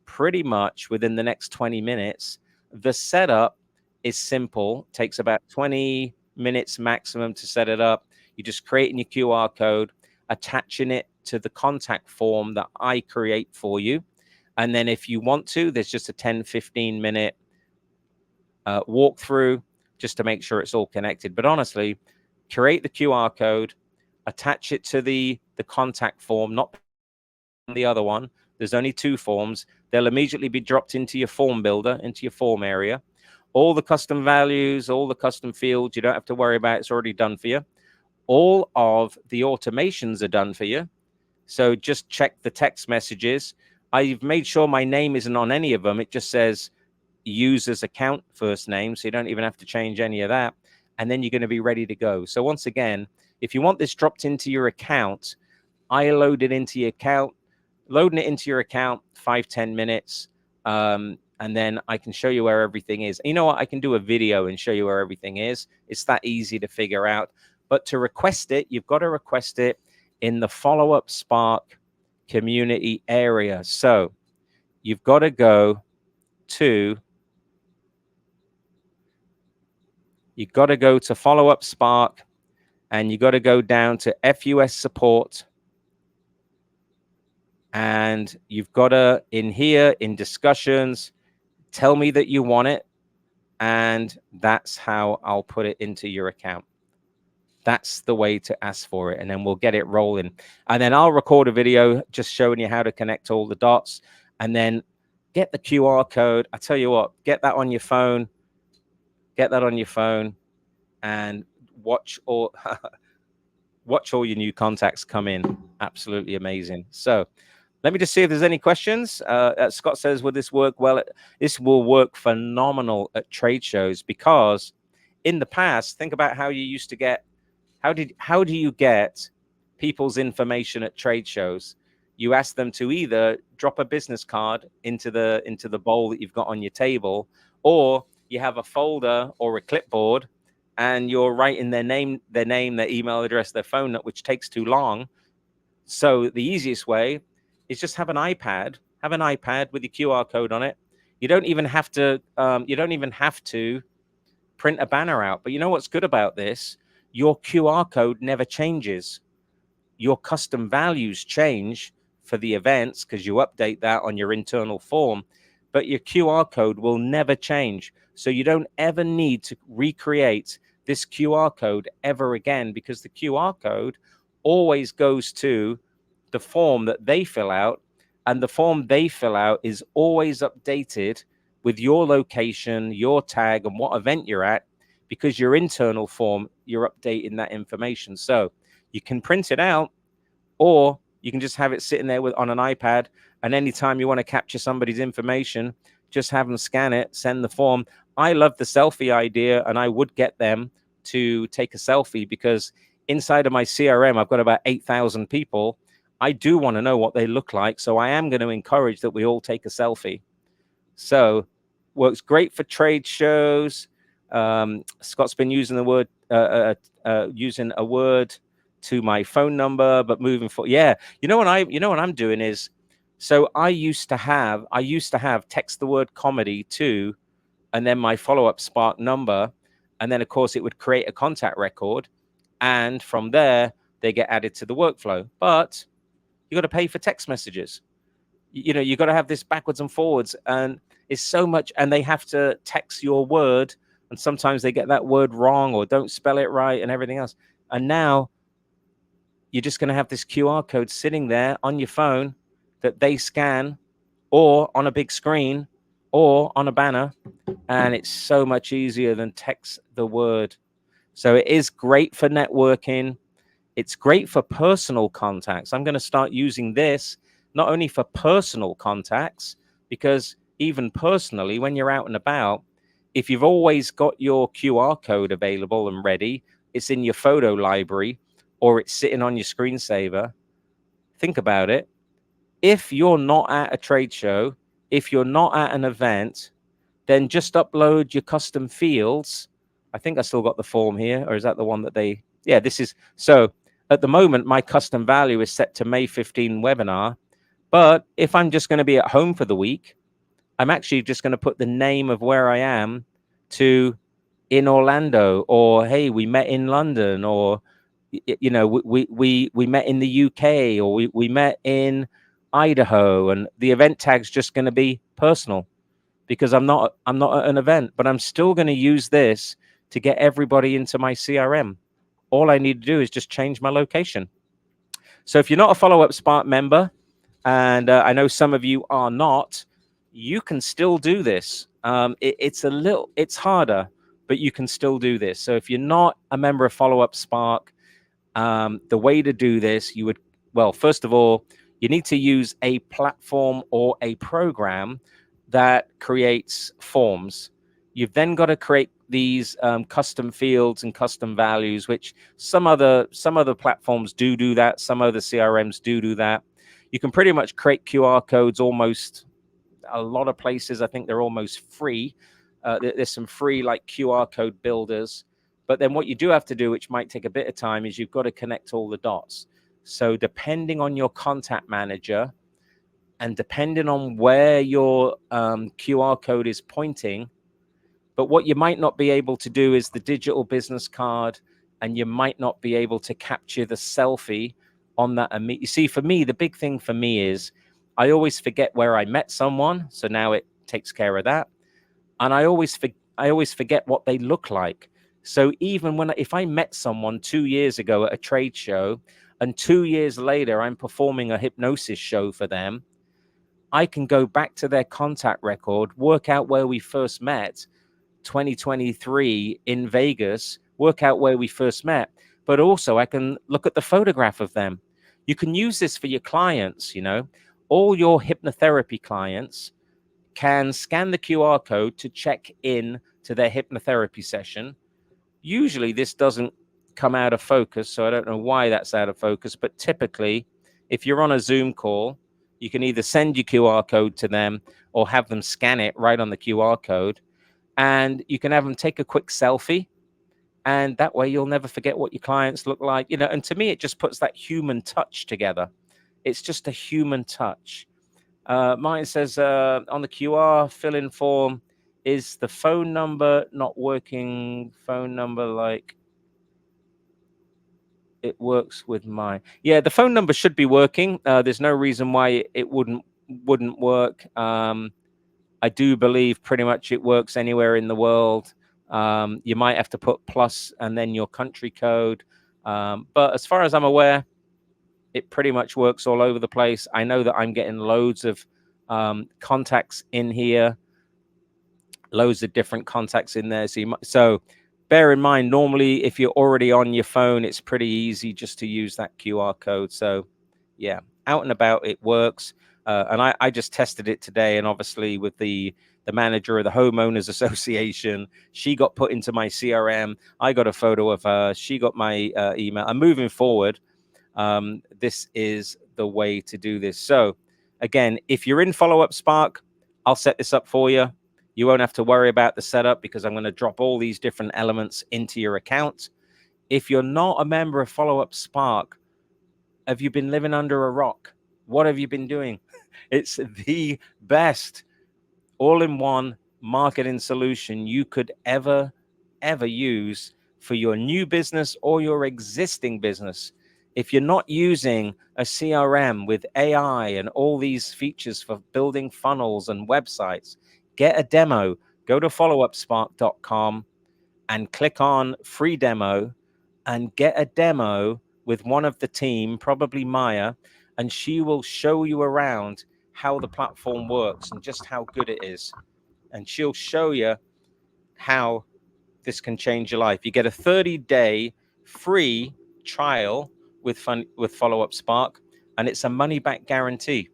pretty much within the next 20 minutes. The setup is simple, takes about 20 minutes maximum to set it up. You're just creating your QR code, attaching it to the contact form that I create for you. And then if you want to, there's just a 10-15 minute walkthrough just to make sure it's all connected. But honestly, create the QR code, attach it to the contact form, not the other one. There's only 2 forms. They'll immediately be dropped into your form builder, into your form area. All the custom values, all the custom fields, you don't have to worry about. It's already done for you. All of the automations are done for you. So just check the text messages. I've made sure my name isn't on any of them. It just says user's account first name. So you don't even have to change any of that. And then you're going to be ready to go. So once again, if you want this dropped into your account, I load it into your account, loading it into your account, 5-10 minutes. And then I can show you where everything is. You know what? I can do a video and show you where everything is. It's that easy to figure out. But to request it, you've got to request it in the Follow Up Spark community area. So you've got to go to Follow Up Spark, and you got to go down to FUS support. And you've got to, in here, in discussions, tell me that you want it. And that's how I'll put it into your account. That's the way to ask for it. And then we'll get it rolling. And then I'll record a video just showing you how to connect all the dots. And then get the QR code. I tell you what, get that on your phone. Get that on your phone and watch all your new contacts come in. Absolutely amazing. So let me just see if there's any questions. Scott says, will this work well? This will work phenomenal at trade shows, because in the past, think about how you used to get, how do you get people's information at trade shows? You ask them to either drop a business card into the bowl that you've got on your table, or you have a folder or a clipboard and you're writing their name, their email address, their phone number, which takes too long. So the easiest way is just have an iPad. Have an iPad with your QR code on it. You don't even have to. Print a banner out. But you know what's good about this? Your QR code never changes. Your custom values change for the events because you update that on your internal form, but your QR code will never change. So you don't ever need to recreate this QR code ever again, because the QR code always goes to the form that they fill out, and the form they fill out is always updated with your location, your tag, and what event you're at, because your internal form, you're updating that information. So you can print it out, or you can just have it sitting there on an iPad, and anytime you want to capture somebody's information, just have them scan it, send the form. I love the selfie idea, and I would get them to take a selfie, because inside of my CRM, I've got about 8,000 people. I do want to know what they look like, so I am going to encourage that we all take a selfie. So works great for trade shows. Scott's been using the word, using a word to my phone number, but moving forward, yeah. You know what I'm doing is, so I used to have text the word comedy to, and then my follow-up Spark number, and then of course it would create a contact record, and from there they get added to the workflow. But you got to pay for text messages. You know, you got to have this backwards and forwards, and it's so much, and they have to text your word, and sometimes they get that word wrong or don't spell it right and everything else. And now you're just going to have this QR code sitting there on your phone that they scan, or on a big screen, or on a banner, and it's so much easier than text the word. So it is great for networking. It's great for personal contacts. I'm going to start using this not only for personal contacts, because even personally, when you're out and about, if you've always got your QR code available and ready, it's in your photo library or it's sitting on your screensaver. Think about it. If you're not at a trade show, if you're not at an event, then just upload your custom fields. I think I still got the form here, or is that the one that they, yeah, this is, so at the moment, my custom value is set to May 15 webinar. But if I'm just going to be at home for the week, I'm actually just going to put the name of where I am to in Orlando, or hey, we met in London, or you know, we met in the UK, or we met in Idaho, and the event tag's just going to be personal because I'm not at an event, but I'm still going to use this to get everybody into my CRM. All I need to do is just change my location. So if you're not a Follow Up Spark member, and I know some of you are not, you can still do this. It's harder, but you can still do this. So if you're not a member of Follow Up Spark, the way to do this, you would, well, first of all, you need to use a platform or a program that creates forms. You've then got to create these custom fields and custom values, which some other platforms do that. Some other CRMs do that. You can pretty much create QR codes almost a lot of places. I think they're almost free. There's some free like QR code builders. But then what you do have to do, which might take a bit of time, is you've got to connect all the dots. So depending on your contact manager and depending on where your QR code is pointing, but what you might not be able to do is the digital business card, and you might not be able to capture the selfie on that. You see, for me, the big thing for me is I always forget where I met someone. So now it takes care of that. And I always forget what they look like. So even if I met someone 2 years ago at a trade show, and 2 years later I'm performing a hypnosis show for them, I can go back to their contact record, work out where we first met, 2023 in Vegas, work out where we first met, but also I can look at the photograph of them. You can use this for your clients, you know, all your hypnotherapy clients can scan the QR code to check in to their hypnotherapy session. Usually this doesn't come out of focus, so I don't know why that's out of focus, but typically if you're on a Zoom call, you can either send your QR code to them or have them scan it right on the QR code, and you can have them take a quick selfie, and that way you'll never forget what your clients look like, you know. And to me, it just puts that human touch together. It's just a human touch. Mine says on the QR fill-in form, is the phone number not working? Phone number like it works with mine. Yeah, the phone number should be working. There's no reason why it wouldn't work. I do believe pretty much it works anywhere in the world. You might have to put plus and then your country code. But as far as I'm aware, it pretty much works all over the place. I know that I'm getting loads of contacts in here, loads of different contacts in there. So bear in mind, normally if you're already on your phone, it's pretty easy just to use that QR code. So yeah, out and about, it works. And I just tested it today, and obviously with the manager of the homeowners association, she got put into my CRM. I got a photo of her. She got my email. And moving forward, this is the way to do this. So again, if you're in Follow Up Spark, I'll set this up for you. You won't have to worry about the setup because I'm going to drop all these different elements into your account. If you're not a member of Follow Up Spark, have you been living under a rock? What have you been doing? It's the best all-in-one marketing solution you could ever use for your new business or your existing business. If you're not using a CRM with AI and all these features for building funnels and websites, get a demo. Go to followupspark.com and click on free demo and get a demo with one of the team, probably Maya, and she will show you around how the platform works and just how good it is. And she'll show you how this can change your life. You get a 30-day free trial with Follow Up Spark, and it's a money back guarantee.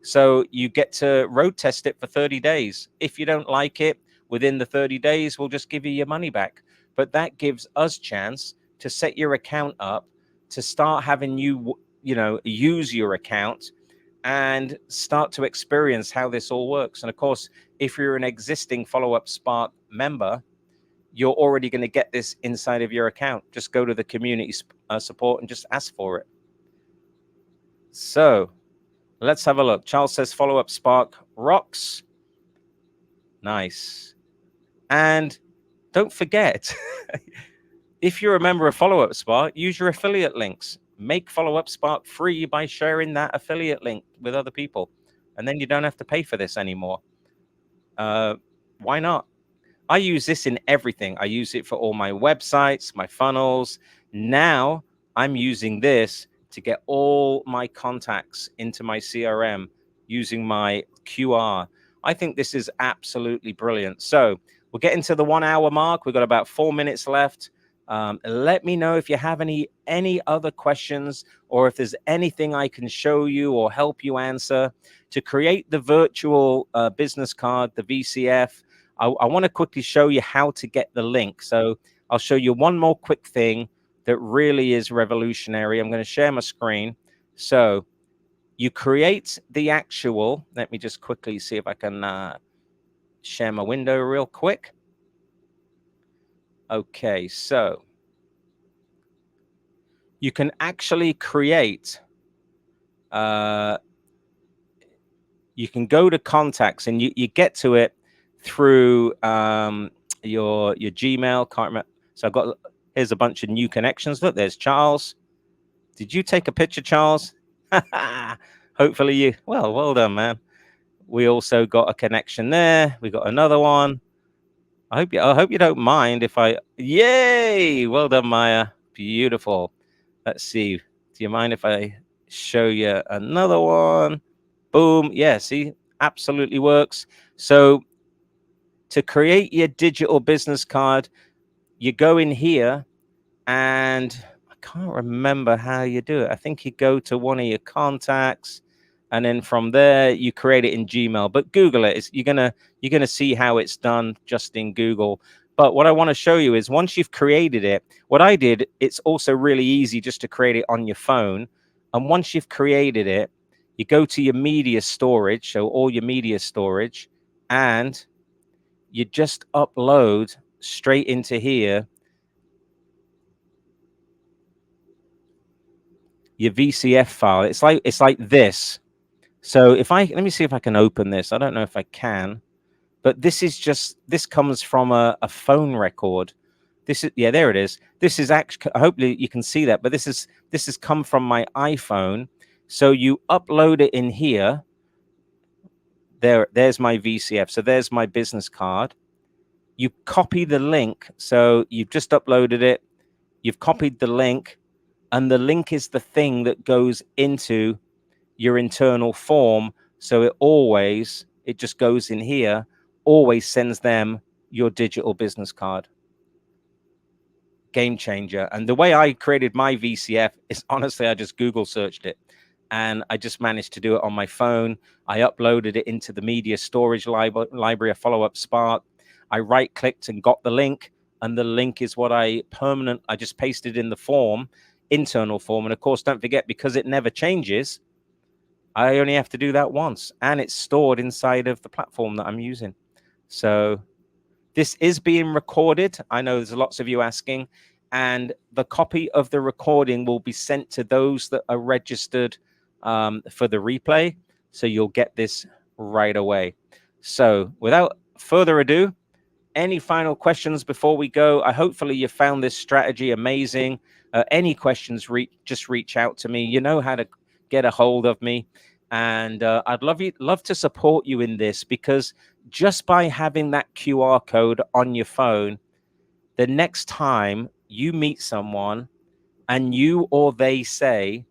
So you get to road test it for 30 days. If you don't like it within the 30 days, we'll just give you your money back. But that gives us chance to set your account up, to start having you, use your account and start to experience how this all works. And of course, if you're an existing Follow Up Spark member, you're already going to get this inside of your account. Just go to the community support and just ask for it. So let's have a look. Charles says Follow Up Spark rocks. Nice. And don't forget, if you're a member of Follow Up Spark, use your affiliate links. Make Follow Up Spark free by sharing that affiliate link with other people. And then you don't have to pay for this anymore. Why not? I use this in everything. I use it for all my websites, my funnels. Now I'm using this to get all my contacts into my CRM using my QR. I think this is absolutely brilliant. So we're getting to the 1 hour mark. We've got about 4 minutes left. Let me know if you have any other questions, or if there's anything I can show you or help you answer. To create the virtual business card, the VCF, I want to quickly show you how to get the link. So I'll show you one more quick thing that really is revolutionary. I'm going to share my screen. So you create the actual, let me just quickly see if I can share my window real quick. Okay, so you can actually create, you can go to contacts, and you get to it through your Gmail. Can't remember. So I've got, here's a bunch of new connections. Look, there's Charles. Did you take a picture, Charles? Hopefully you, well done, man. We also got a connection there. We got another one. I hope you don't mind if I, yay, well done, Maya. Beautiful. Let's see. Do you mind if I show you another one? Boom. Yeah, see, absolutely works. So to create your digital business card, you go in here, and I can't remember how you do it. I think you go to one of your contacts, and then from there you create it in Gmail. But Google it. You're gonna see how it's done just in Google. But what I want to show you is, once you've created it, what I did, it's also really easy just to create it on your phone. And once you've created it, you go to your media storage, so all your media storage, and you just upload straight into here your VCF file. It's like this. So if I, let me see if I can open this. I don't know if I can, but this comes from a phone record. This is, yeah, there it is. This is actually, hopefully you can see that, but this has come from my iPhone. So you upload it in here. There's my VCF. So there's my business card. You copy the link. So you've just uploaded it. You've copied the link, and the link is the thing that goes into your internal form. So it just goes in here, always sends them your digital business card. Game changer. And the way I created my VCF is, honestly, I just Google searched it, and I just managed to do it on my phone. I uploaded it into the media storage library of Follow Up Spark. I right clicked and got the link, and the link is what I just pasted in the form, internal form. And of course, don't forget, because it never changes, I only have to do that once, and it's stored inside of the platform that I'm using. So this is being recorded. I know there's lots of you asking, and the copy of the recording will be sent to those that are registered for the replay. So you'll get this right away. So without further ado, any final questions before we go? Hopefully you found this strategy amazing. Any questions, just reach out to me. You know how to get a hold of me. And I'd love to support you in this, because just by having that QR code on your phone, the next time you meet someone and you or they say,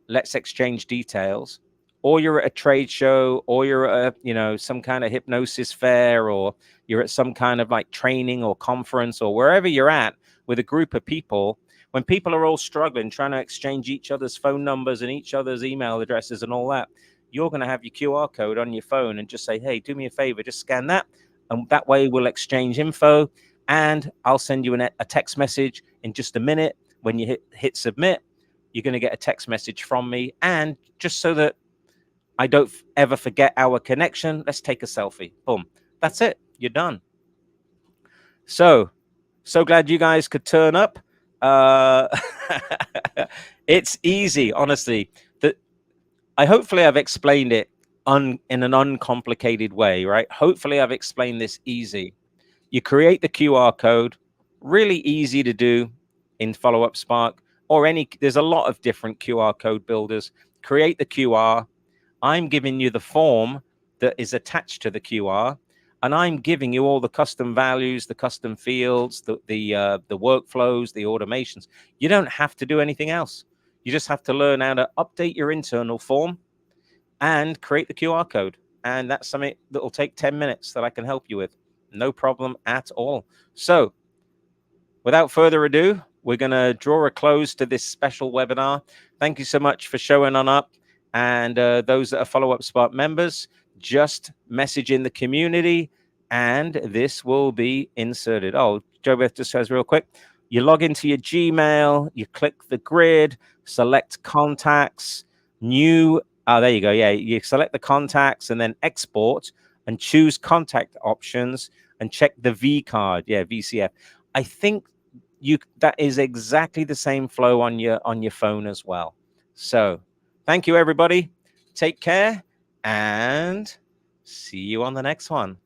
let's exchange details, or you're at a trade show, or you're at some kind of hypnosis fair, or you're at some kind of like training or conference, or wherever you're at with a group of people, when people are all struggling, trying to exchange each other's phone numbers and each other's email addresses and all that, you're going to have your QR code on your phone and just say, hey, do me a favor, just scan that. And that way we'll exchange info, and I'll send you a text message in just a minute. When you hit submit, you're going to get a text message from me. And just so that I don't ever forget our connection, let's take a selfie. Boom. That's it. You're done. So glad you guys could turn up. It's easy, honestly. Hopefully I've explained it in an uncomplicated way, right? Hopefully I've explained this easy. You create the QR code, really easy to do in Follow Up Spark, or there's a lot of different QR code builders. Create the QR. I'm giving you the form that is attached to the QR, and I'm giving you all the custom values, the custom fields, the workflows, the automations. You don't have to do anything else. You just have to learn how to update your internal form and create the QR code. And that's something that will take 10 minutes that I can help you with. No problem at all. So without further ado, we're going to draw a close to this special webinar. Thank you so much for showing on up. And those that are Follow Up Spark members, just message in the community and this will be inserted. Oh, JoBeth just says real quick, you log into your Gmail, you click the grid, select contacts, new. Oh, there you go. Yeah, you select the contacts and then export and choose contact options and check the V card. Yeah, VCF. I think that is exactly the same flow on your phone as well. So thank you, everybody. Take care and see you on the next one.